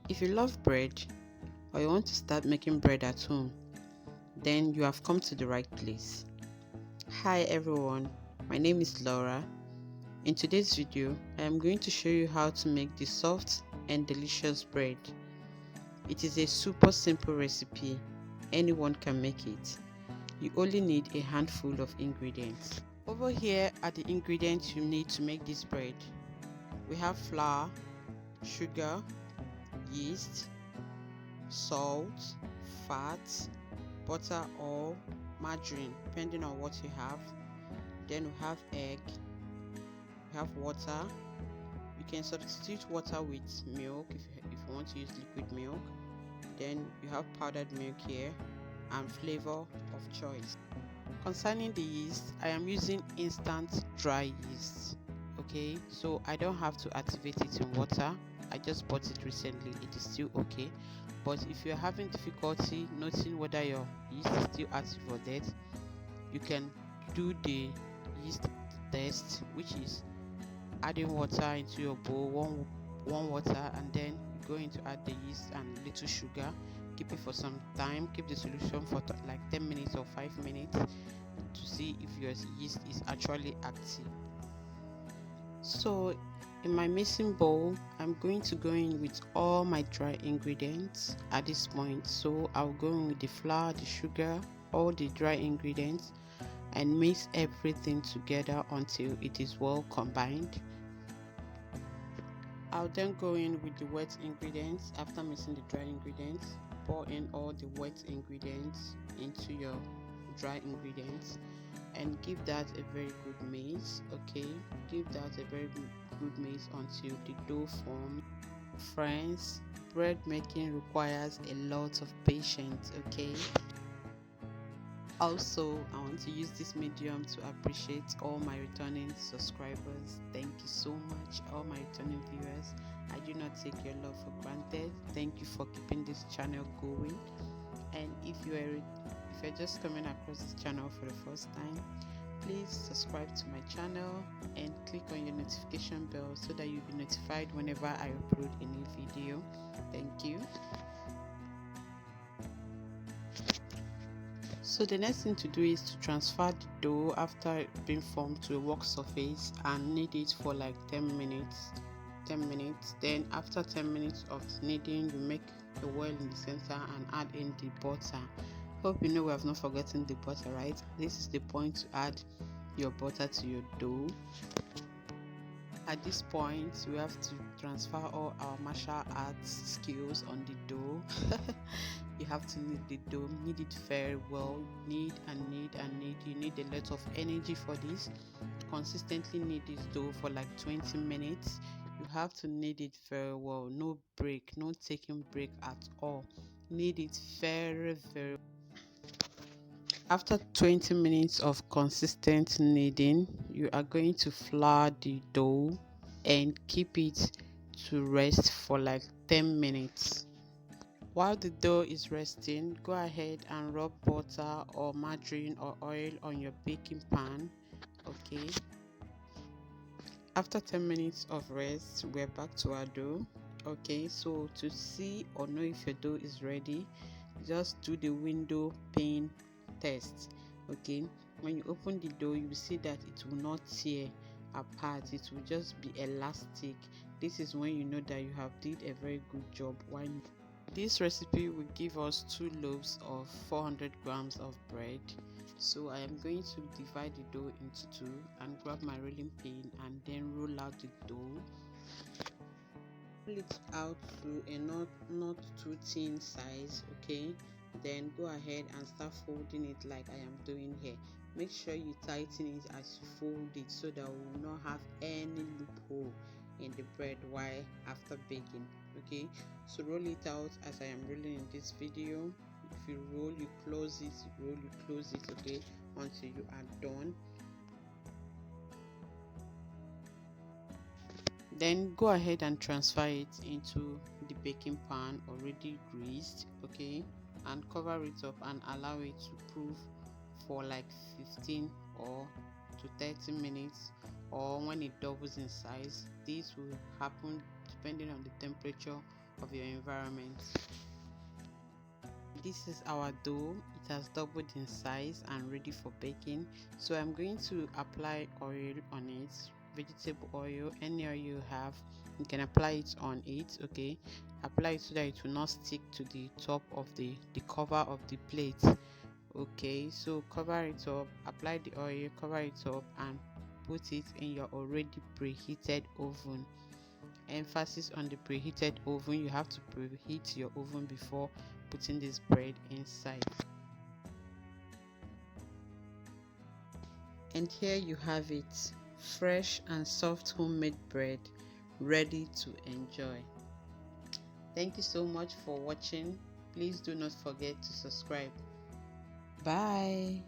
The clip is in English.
If you love bread or you want to start making bread at home, then you have come to the right place. Hi everyone, my name is Laura. In today's video, I am going to show you how to make the soft and delicious bread. It is a super simple recipe, anyone can make it. You only need a handful of ingredients. Over here are the ingredients you need to make this bread. We have flour, sugar, yeast, salt, fat, butter or margarine depending on what you have. Then we have egg, we have water. You can substitute water with milk if you want to use liquid milk. Then you have powdered milk here and flavor of choice. Concerning the yeast, I am using instant dry yeast. Okay, so I don't have to activate it in water. I just bought it recently. It is still okay, but if you're having difficulty noting whether your yeast is still active or dead, you can do the yeast test, which is adding water into your bowl, one water, and then you're going to add the yeast and little sugar. Keep it for some time, keep the solution for like 10 minutes or 5 minutes to see if your yeast is actually active. So in my mixing bowl, I'm going to go in with all my dry ingredients at this point. So I'll go in with the flour, the sugar, all the dry ingredients, and mix everything together until it is well combined. I'll then go in with the wet ingredients. After mixing the dry ingredients, pour in all the wet ingredients into your dry ingredients and give that a very good mix. Okay, give that a very good mix until the dough forms. Friends, bread making requires a lot of patience. Okay, also I want to use this medium to appreciate all my returning subscribers. Thank you so much, all my returning viewers. I do not take your love for granted. Thank you for keeping this channel going. And if you're just coming across this channel for the first time, please subscribe to my channel and click on your notification bell so that you'll be notified whenever I upload a new video. Thank you. So the next thing to do is to transfer the dough after being formed to a work surface and knead it for like 10 minutes. Then after 10 minutes of kneading, you make a well in the center and add in the butter. Hope you know we have not forgotten the butter, right? This is the point to add your butter to your dough. At this point, we have to transfer all our martial arts skills on the dough. You have to knead the dough, knead it very well, knead and knead and knead. You need a lot of energy for this. Consistently knead this dough for like 20 minutes. You have to knead it very well, no break, no taking break at all. Knead it very well. After 20 minutes of consistent kneading, you are going to flour the dough and keep it to rest for like 10 minutes. While the dough is resting, go ahead and rub butter or margarine or oil on your baking pan. Okay. After 10 minutes of rest, we're back to our dough. Okay, so to see or know if your dough is ready, just do the window pane test. Okay, when you open the dough, you will see that it will not tear apart, it will just be elastic. This is when you know that you have did a very good job. Why? This recipe will give us 2 loaves of 400 grams of bread. So I am going to divide the dough into 2 and grab my rolling pin and then roll out the dough. Roll it out to a not too thin size. Okay, then go ahead and start folding it like I am doing here. Make sure you tighten it as you fold it so that we will not have any loophole in the bread while after baking. Okay, so roll it out as I am rolling in this video. If you roll, you close it, you roll, you close it, okay, until you are done. Then go ahead and transfer it into the baking pan already greased, okay, and cover it up and allow it to proof for like 15 or to 30 minutes, or when it doubles in size. This will happen depending on the temperature of your environment. This is our dough. It has doubled in size and ready for baking. So I'm going to apply oil on it, vegetable oil, any oil you have. You can apply it on it. Okay, apply it so that it will not stick to the top of the cover of the plate. Okay, so cover it up, apply the oil, cover it up, and put it in your already preheated oven. Emphasis on the preheated oven. You have to preheat your oven before putting this bread inside. And here you have it, fresh and soft homemade bread ready to enjoy. Thank you so much for watching. Please do not forget to subscribe. Bye.